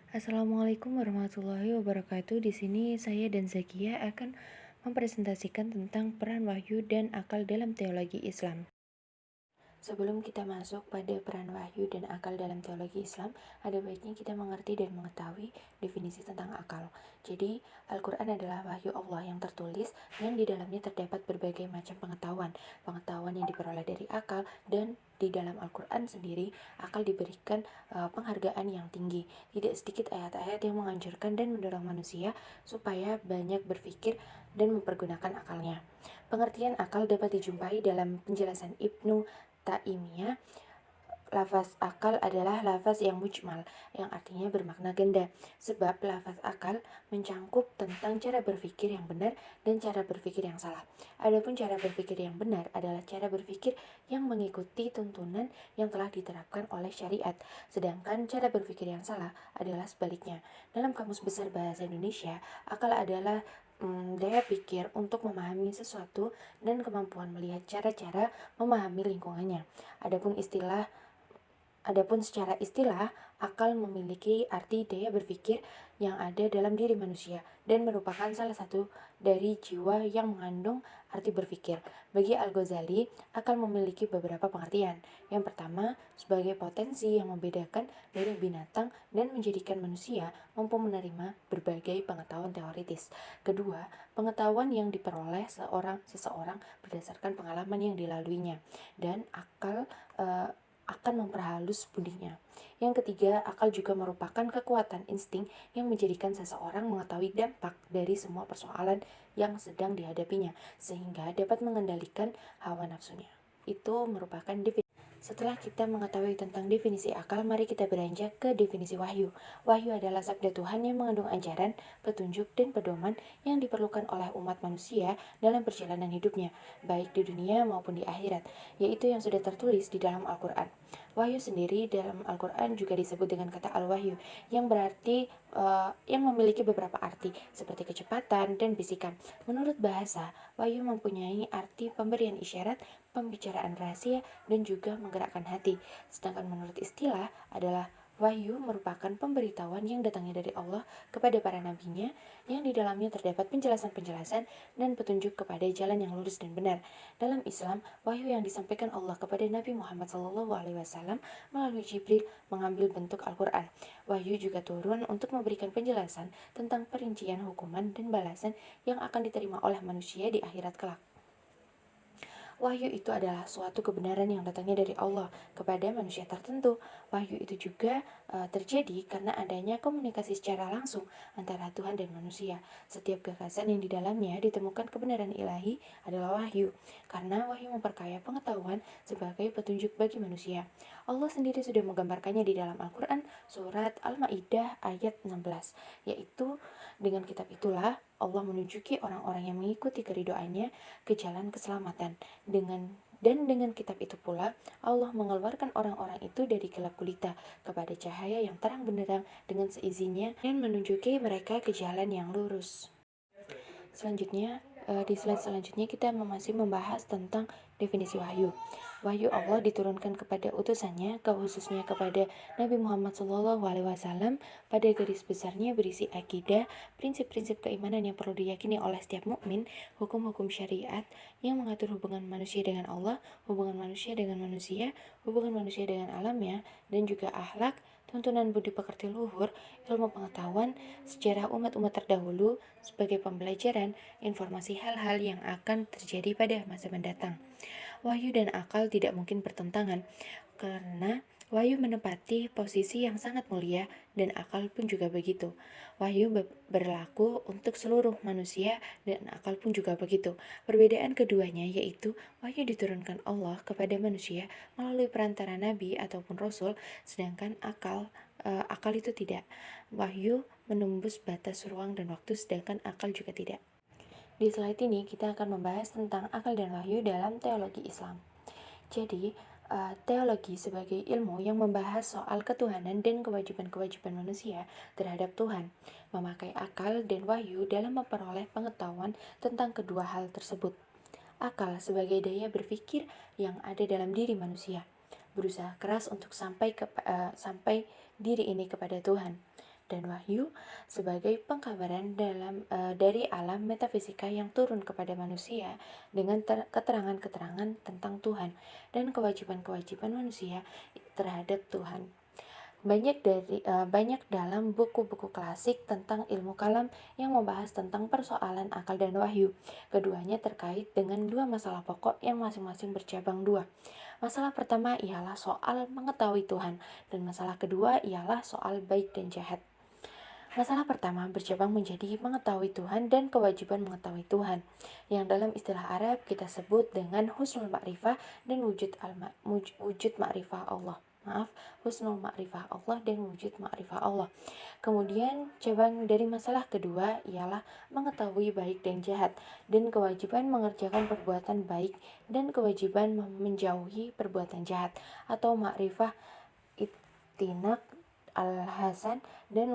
Assalamualaikum warahmatullahi wabarakatuh. Di sini saya dan Zakia akan mempresentasikan tentang peran wahyu dan akal dalam teologi Islam. Sebelum kita masuk pada peran wahyu dan akal dalam teologi Islam, ada baiknya kita mengerti dan mengetahui definisi tentang akal. Jadi, Al-Quran adalah wahyu Allah yang tertulis, yang di dalamnya terdapat berbagai macam pengetahuan. Pengetahuan yang diperoleh dari akal, dan di dalam Al-Quran sendiri, akal diberikan penghargaan yang tinggi. Tidak sedikit ayat-ayat yang menganjurkan dan mendorong manusia supaya banyak berpikir dan mempergunakan akalnya. Pengertian akal dapat dijumpai dalam penjelasan Ibnu Taimiyah. Lafaz akal adalah lafaz yang mujmal, yang artinya bermakna ganda, sebab lafaz akal mencangkup tentang cara berpikir yang benar dan cara berpikir yang salah. Adapun cara berpikir yang benar adalah cara berpikir yang mengikuti tuntunan yang telah diterapkan oleh syariat, sedangkan cara berpikir yang salah adalah sebaliknya. Dalam Kamus Besar Bahasa Indonesia, akal adalah daya pikir untuk memahami sesuatu dan kemampuan melihat cara-cara memahami lingkungannya. Adapun secara istilah, akal memiliki arti daya berpikir yang ada dalam diri manusia dan merupakan salah satu dari jiwa yang mengandung arti berpikir. Bagi Al-Ghazali, akal memiliki beberapa pengertian. Yang pertama, sebagai potensi yang membedakan dari binatang dan menjadikan manusia mampu menerima berbagai pengetahuan teoritis. Kedua, pengetahuan yang diperoleh seseorang berdasarkan pengalaman yang dilaluinya. Dan akal akan memperhalus budinya. Yang ketiga, akal juga merupakan kekuatan insting yang menjadikan seseorang mengetahui dampak dari semua persoalan yang sedang dihadapinya, sehingga dapat mengendalikan hawa nafsunya. Itu merupakan definisi. Setelah kita mengetahui tentang definisi akal, mari kita beranjak ke definisi wahyu. Wahyu adalah sabda Tuhan yang mengandung ajaran, petunjuk, dan pedoman yang diperlukan oleh umat manusia dalam perjalanan hidupnya, baik di dunia maupun di akhirat, yaitu yang sudah tertulis di dalam Al-Quran. Wahyu sendiri dalam Al-Quran juga disebut dengan kata al-wahyu, yang berarti yang memiliki beberapa arti, seperti kecepatan dan bisikan. Menurut bahasa, wahyu mempunyai arti pemberian isyarat, pembicaraan rahasia, dan juga menggerakkan hati. Sedangkan menurut istilah adalah wahyu merupakan pemberitahuan yang datangnya dari Allah kepada para nabinya, yang di dalamnya terdapat penjelasan-penjelasan dan petunjuk kepada jalan yang lurus dan benar. Dalam Islam, wahyu yang disampaikan Allah kepada Nabi Muhammad SAW melalui Jibril mengambil bentuk Al-Quran. Wahyu juga turun untuk memberikan penjelasan tentang perincian hukuman dan balasan yang akan diterima oleh manusia di akhirat kelak. Wahyu itu adalah suatu kebenaran yang datangnya dari Allah kepada manusia tertentu. Wahyu itu juga terjadi karena adanya komunikasi secara langsung antara Tuhan dan manusia. Setiap gagasan yang di dalamnya ditemukan kebenaran ilahi adalah wahyu, karena wahyu memperkaya pengetahuan sebagai petunjuk bagi manusia. Allah sendiri sudah menggambarkannya di dalam Al-Quran surat Al-Ma'idah ayat 16, yaitu dengan kitab itulah Allah menunjuki orang-orang yang mengikuti keridoannya ke jalan keselamatan. Dengan kitab itu pula Allah mengeluarkan orang-orang itu dari gelap gulita kepada cahaya yang terang benderang dengan seizinnya dan menunjuki mereka ke jalan yang lurus. Selanjutnya, di slide selanjutnya kita masih membahas tentang definisi wahyu. Wahyu Allah diturunkan kepada utusannya, khususnya kepada Nabi Muhammad SAW, pada garis besarnya berisi akidah, prinsip-prinsip keimanan yang perlu diyakini oleh setiap mukmin, hukum-hukum syariat yang mengatur hubungan manusia dengan Allah, hubungan manusia dengan manusia, hubungan manusia dengan alamnya, dan juga akhlak, tuntunan budi pekerti luhur, ilmu pengetahuan, sejarah umat-umat terdahulu sebagai pembelajaran informasi hal-hal yang akan terjadi pada masa mendatang. Wahyu dan akal tidak mungkin bertentangan, karena wahyu menempati posisi yang sangat mulia dan akal pun juga begitu. Wahyu berlaku untuk seluruh manusia dan akal pun juga begitu. Perbedaan keduanya yaitu wahyu diturunkan Allah kepada manusia melalui perantara nabi ataupun rasul, sedangkan akal itu tidak. Wahyu menembus batas ruang dan waktu, sedangkan akal juga tidak. Di slide ini kita akan membahas tentang akal dan wahyu dalam teologi Islam. Jadi, teologi sebagai ilmu yang membahas soal ketuhanan dan kewajiban-kewajiban manusia terhadap Tuhan, memakai akal dan wahyu dalam memperoleh pengetahuan tentang kedua hal tersebut. Akal sebagai daya berpikir yang ada dalam diri manusia, berusaha keras untuk sampai diri ini kepada Tuhan. dan wahyu sebagai pengkabaran dari alam metafisika yang turun kepada manusia dengan keterangan-keterangan tentang Tuhan dan kewajiban-kewajiban manusia terhadap Tuhan. Banyak dalam buku-buku klasik tentang ilmu kalam yang membahas tentang persoalan akal dan wahyu. Keduanya terkait dengan dua masalah pokok yang masing-masing bercabang dua. Masalah pertama ialah soal mengetahui Tuhan, dan masalah kedua ialah soal baik dan jahat. Masalah pertama bercabang menjadi mengetahui Tuhan dan kewajiban mengetahui Tuhan, yang dalam istilah Arab kita sebut dengan husnul ma'rifah dan wujud ma'rifah Allah. Husnul ma'rifah Allah dan wujud ma'rifah Allah. Kemudian cabang dari masalah kedua ialah mengetahui baik dan jahat, dan kewajiban mengerjakan perbuatan baik dan kewajiban menjauhi perbuatan jahat, atau ma'rifah ittinab al-hasan dan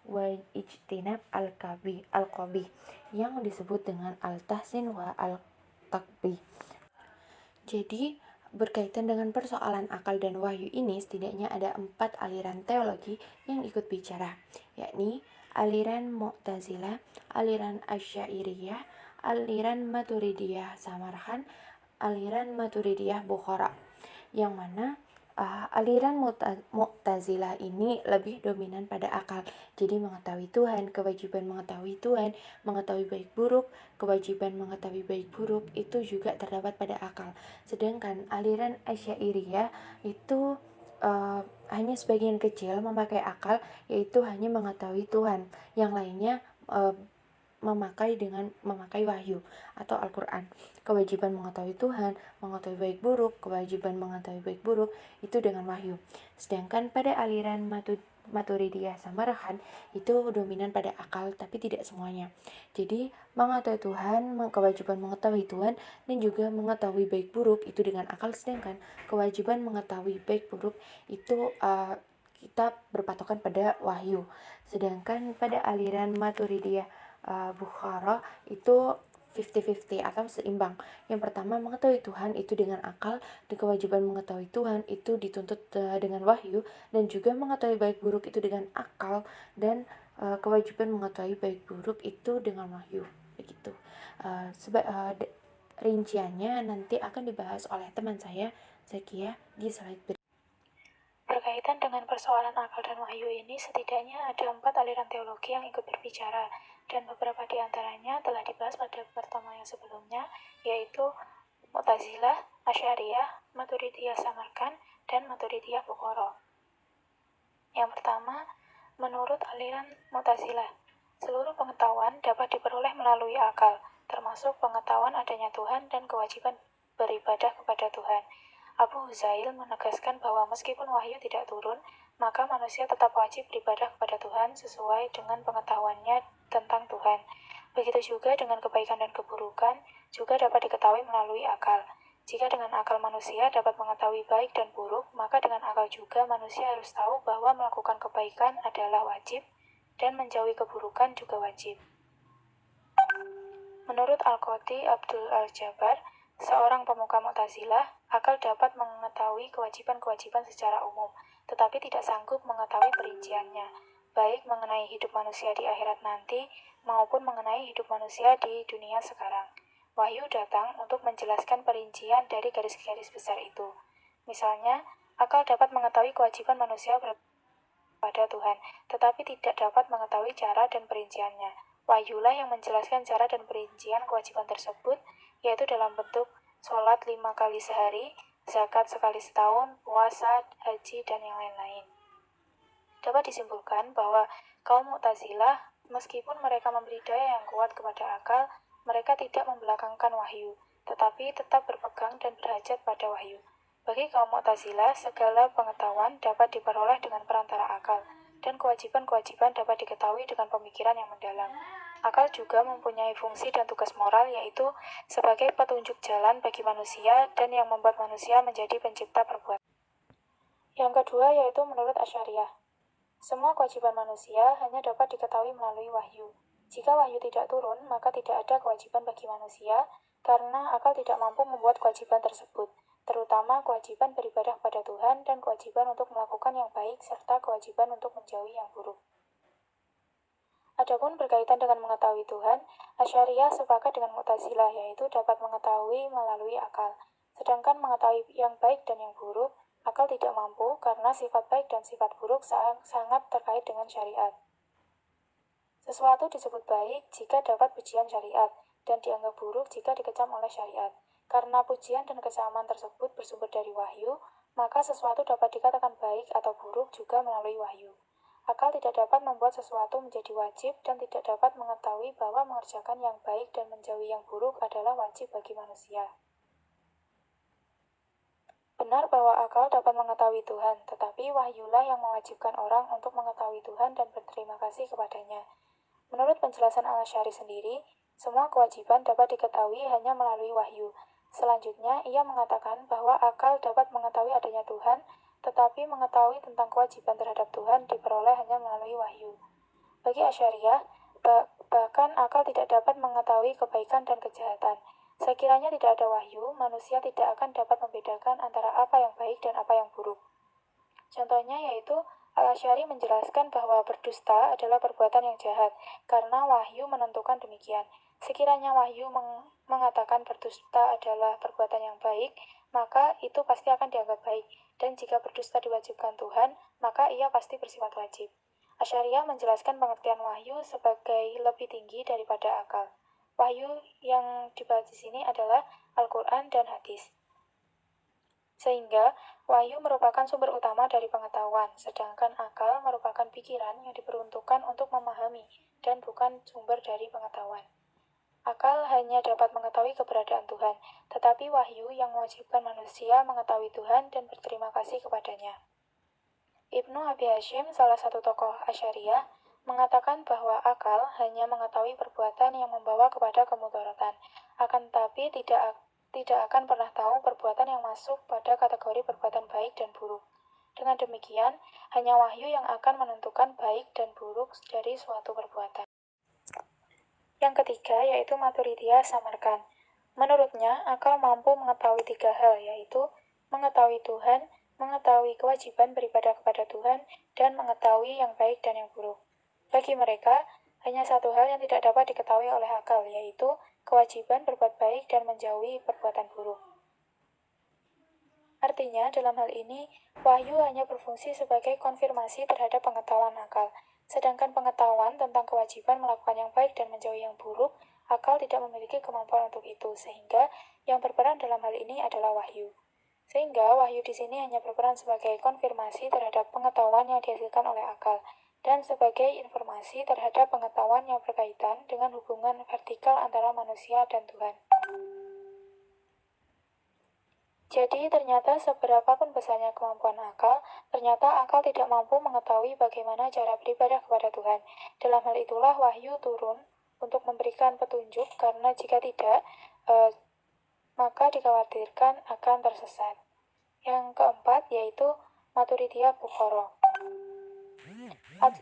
wa ijtinab al-qabih yang disebut dengan al-tahsin wa al-taqbih. Jadi berkaitan dengan persoalan akal dan wahyu ini, setidaknya ada 4 aliran teologi yang ikut bicara, yakni aliran Mu'tazilah, aliran Asy'ariyah, aliran Maturidiyah Samarkand, aliran Maturidiyah Bukhara, yang mana aliran Mu'tazilah ini lebih dominan pada akal. Jadi mengetahui Tuhan, kewajiban mengetahui Tuhan, mengetahui baik buruk, kewajiban mengetahui baik buruk itu juga terdapat pada akal. Sedangkan aliran Asy'ariyah itu hanya sebagian kecil memakai akal, yaitu hanya mengetahui Tuhan. Yang lainnya memakai wahyu atau Al-Quran. Kewajiban mengetahui Tuhan, mengetahui baik buruk, kewajiban mengetahui baik buruk itu dengan wahyu. Sedangkan pada aliran Maturidiyah Samarkand itu dominan pada akal, tapi tidak semuanya. Jadi mengetahui Tuhan, kewajiban mengetahui Tuhan, dan juga mengetahui baik buruk itu dengan akal, sedangkan kewajiban mengetahui baik buruk itu kita berpatokan pada wahyu. Sedangkan pada aliran Maturidiyah Bukhara itu 50-50 atau seimbang. Yang pertama, mengetahui Tuhan itu dengan akal, dan kewajiban mengetahui Tuhan itu dituntut dengan wahyu, dan juga mengetahui baik buruk itu dengan akal, dan kewajiban mengetahui baik buruk itu dengan wahyu. Begitu. Rinciannya nanti akan dibahas oleh teman saya, Zakia, di slide berikutnya. Berkaitan dengan persoalan akal dan wahyu ini, setidaknya ada 4 aliran teologi yang ikut berbicara, dan beberapa di antaranya telah dibahas pada pertemuan yang sebelumnya, yaitu Mu'tazilah, Asy'ariyah, Maturidiyah Samarkand, dan Maturidiyah Bukhara. Yang pertama, menurut aliran Mu'tazilah, seluruh pengetahuan dapat diperoleh melalui akal, termasuk pengetahuan adanya Tuhan dan kewajiban beribadah kepada Tuhan. Abu Huzail menegaskan bahwa meskipun wahyu tidak turun, maka manusia tetap wajib beribadah kepada Tuhan sesuai dengan pengetahuannya tentang Tuhan. Begitu juga dengan kebaikan dan keburukan juga dapat diketahui melalui akal. Jika dengan akal manusia dapat mengetahui baik dan buruk, maka dengan akal juga manusia harus tahu bahwa melakukan kebaikan adalah wajib dan menjauhi keburukan juga wajib. Menurut Al-Qadhi Abdul Al-Jabbar, seorang pemuka Mu'tazilah, akal dapat mengetahui kewajiban-kewajiban secara umum, tetapi tidak sanggup mengetahui perinciannya, baik mengenai hidup manusia di akhirat nanti, maupun mengenai hidup manusia di dunia sekarang. Wahyu datang untuk menjelaskan perincian dari garis-garis besar itu. Misalnya, akal dapat mengetahui kewajiban manusia pada Tuhan, tetapi tidak dapat mengetahui cara dan perinciannya. Wahyulah yang menjelaskan cara dan perincian kewajiban tersebut, yaitu dalam bentuk sholat 5 kali sehari, zakat sekali setahun, puasa, haji, dan yang lain-lain. Dapat disimpulkan bahwa kaum Mu'tazilah, meskipun mereka memberi daya yang kuat kepada akal, mereka tidak membelakangkan wahyu, tetapi tetap berpegang dan berhajat pada wahyu. Bagi kaum Mu'tazilah, segala pengetahuan dapat diperoleh dengan perantara akal, dan kewajiban-kewajiban dapat diketahui dengan pemikiran yang mendalam. Akal juga mempunyai fungsi dan tugas moral, yaitu sebagai petunjuk jalan bagi manusia dan yang membuat manusia menjadi pencipta perbuatan. Yang kedua yaitu menurut Asy'ariyah. Semua kewajiban manusia hanya dapat diketahui melalui wahyu. Jika wahyu tidak turun, maka tidak ada kewajiban bagi manusia, karena akal tidak mampu membuat kewajiban tersebut. terutama kewajiban beribadah kepada Tuhan dan kewajiban untuk melakukan yang baik serta kewajiban untuk menjauhi yang buruk. Adapun berkaitan dengan mengetahui Tuhan, Asy'ariyah sepakat dengan Mu'tazilah, yaitu dapat mengetahui melalui akal. Sedangkan mengetahui yang baik dan yang buruk, akal tidak mampu karena sifat baik dan sifat buruk sangat terkait dengan syariat. Sesuatu disebut baik jika dapat pujian syariat, dan dianggap buruk jika dikecam oleh syariat. Karena pujian dan kecaman tersebut bersumber dari wahyu, maka sesuatu dapat dikatakan baik atau buruk juga melalui wahyu. Akal tidak dapat membuat sesuatu menjadi wajib dan tidak dapat mengetahui bahwa mengerjakan yang baik dan menjauhi yang buruk adalah wajib bagi manusia. Benar bahwa akal dapat mengetahui Tuhan, tetapi wahyulah yang mewajibkan orang untuk mengetahui Tuhan dan berterima kasih kepadanya. Menurut penjelasan Al-Asy'ari sendiri, semua kewajiban dapat diketahui hanya melalui wahyu. Selanjutnya, ia mengatakan bahwa akal dapat mengetahui adanya Tuhan, tetapi mengetahui tentang kewajiban terhadap Tuhan diperoleh hanya melalui wahyu. Bagi Asy'ariyah, bahkan akal tidak dapat mengetahui kebaikan dan kejahatan. Sekiranya tidak ada wahyu, manusia tidak akan dapat membedakan antara apa yang baik dan apa yang buruk. Contohnya yaitu Al-Asy'ari menjelaskan bahwa berdusta adalah perbuatan yang jahat, karena wahyu menentukan demikian. Sekiranya wahyu mengatakan berdusta adalah perbuatan yang baik, maka itu pasti akan dianggap baik. Dan jika berdusta diwajibkan Tuhan, maka ia pasti bersifat wajib. Asy'ariyah menjelaskan pengertian wahyu sebagai lebih tinggi daripada akal. Wahyu yang dibahas di sini adalah Al-Quran dan hadis. Sehingga, wahyu merupakan sumber utama dari pengetahuan, sedangkan akal merupakan pikiran yang diperuntukkan untuk memahami dan bukan sumber dari pengetahuan. Akal hanya dapat mengetahui keberadaan Tuhan, tetapi wahyu yang mewajibkan manusia mengetahui Tuhan dan berterima kasih kepadanya. Ibnu Abi Hasyim, salah satu tokoh Asy'ariyah, mengatakan bahwa akal hanya mengetahui perbuatan yang membawa kepada kemudaratan, akan tetapi tidak akan pernah tahu perbuatan yang masuk pada kategori perbuatan baik dan buruk. Dengan demikian, hanya wahyu yang akan menentukan baik dan buruk dari suatu perbuatan. Yang ketiga yaitu Maturidiyah Samarkand. Menurutnya, akal mampu mengetahui tiga hal, yaitu mengetahui Tuhan, mengetahui kewajiban beribadah kepada Tuhan, dan mengetahui yang baik dan yang buruk. Bagi mereka, hanya satu hal yang tidak dapat diketahui oleh akal, yaitu kewajiban berbuat baik dan menjauhi perbuatan buruk. Artinya, dalam hal ini, wahyu hanya berfungsi sebagai konfirmasi terhadap pengetahuan akal. Sedangkan pengetahuan tentang kewajiban melakukan yang baik dan menjauhi yang buruk, akal tidak memiliki kemampuan untuk itu, sehingga yang berperan dalam hal ini adalah wahyu. Sehingga wahyu di sini hanya berperan sebagai konfirmasi terhadap pengetahuan yang dihasilkan oleh akal, dan sebagai informasi terhadap pengetahuan yang berkaitan dengan hubungan vertikal antara manusia dan Tuhan. Jadi ternyata seberapapun besarnya kemampuan akal, ternyata akal tidak mampu mengetahui bagaimana cara beribadah kepada Tuhan. Dalam hal itulah wahyu turun untuk memberikan petunjuk, karena jika tidak, maka dikhawatirkan akan tersesat. Yang keempat yaitu Maturidiyah Bukhara.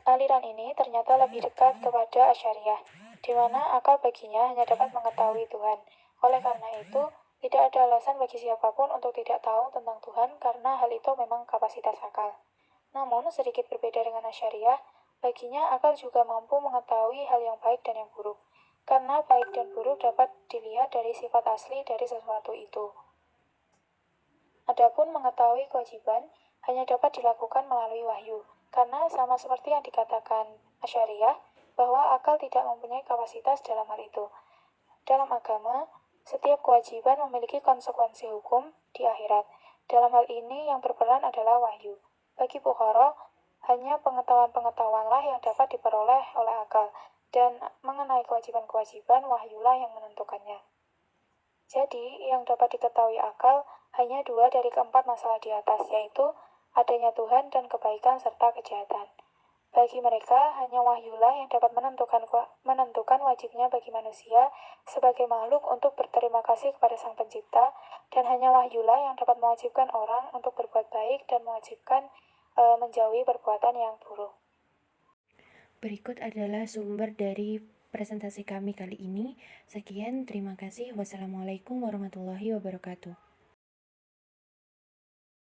Aliran ini ternyata lebih dekat kepada Asy'ariyah, di mana akal baginya hanya dapat mengetahui Tuhan. Oleh karena itu, tidak ada alasan bagi siapapun untuk tidak tahu tentang Tuhan karena hal itu memang kapasitas akal. Namun, sedikit berbeda dengan Asy'ariyah, baginya akal juga mampu mengetahui hal yang baik dan yang buruk. Karena baik dan buruk dapat dilihat dari sifat asli dari sesuatu itu. Adapun mengetahui kewajiban hanya dapat dilakukan melalui wahyu, karena sama seperti yang dikatakan Asy'ariyah, bahwa akal tidak mempunyai kapasitas dalam hal itu. Dalam agama, setiap kewajiban memiliki konsekuensi hukum di akhirat. Dalam hal ini yang berperan adalah wahyu. Bagi Bukhara, hanya pengetahuan-pengetahuanlah yang dapat diperoleh oleh akal, dan mengenai kewajiban-kewajiban wahyulah yang menentukannya. Jadi, yang dapat diketahui akal hanya dua dari keempat masalah di atas, yaitu adanya Tuhan dan kebaikan serta kejahatan. Bagi mereka, hanya wahyulah yang dapat menentukan wajibnya bagi manusia sebagai makhluk untuk berterima kasih kepada Sang Pencipta, dan hanya wahyulah yang dapat mewajibkan orang untuk berbuat baik dan mewajibkan menjauhi perbuatan yang buruk. Berikut adalah sumber dari presentasi kami kali ini. Sekian, terima kasih. Wassalamualaikum warahmatullahi wabarakatuh.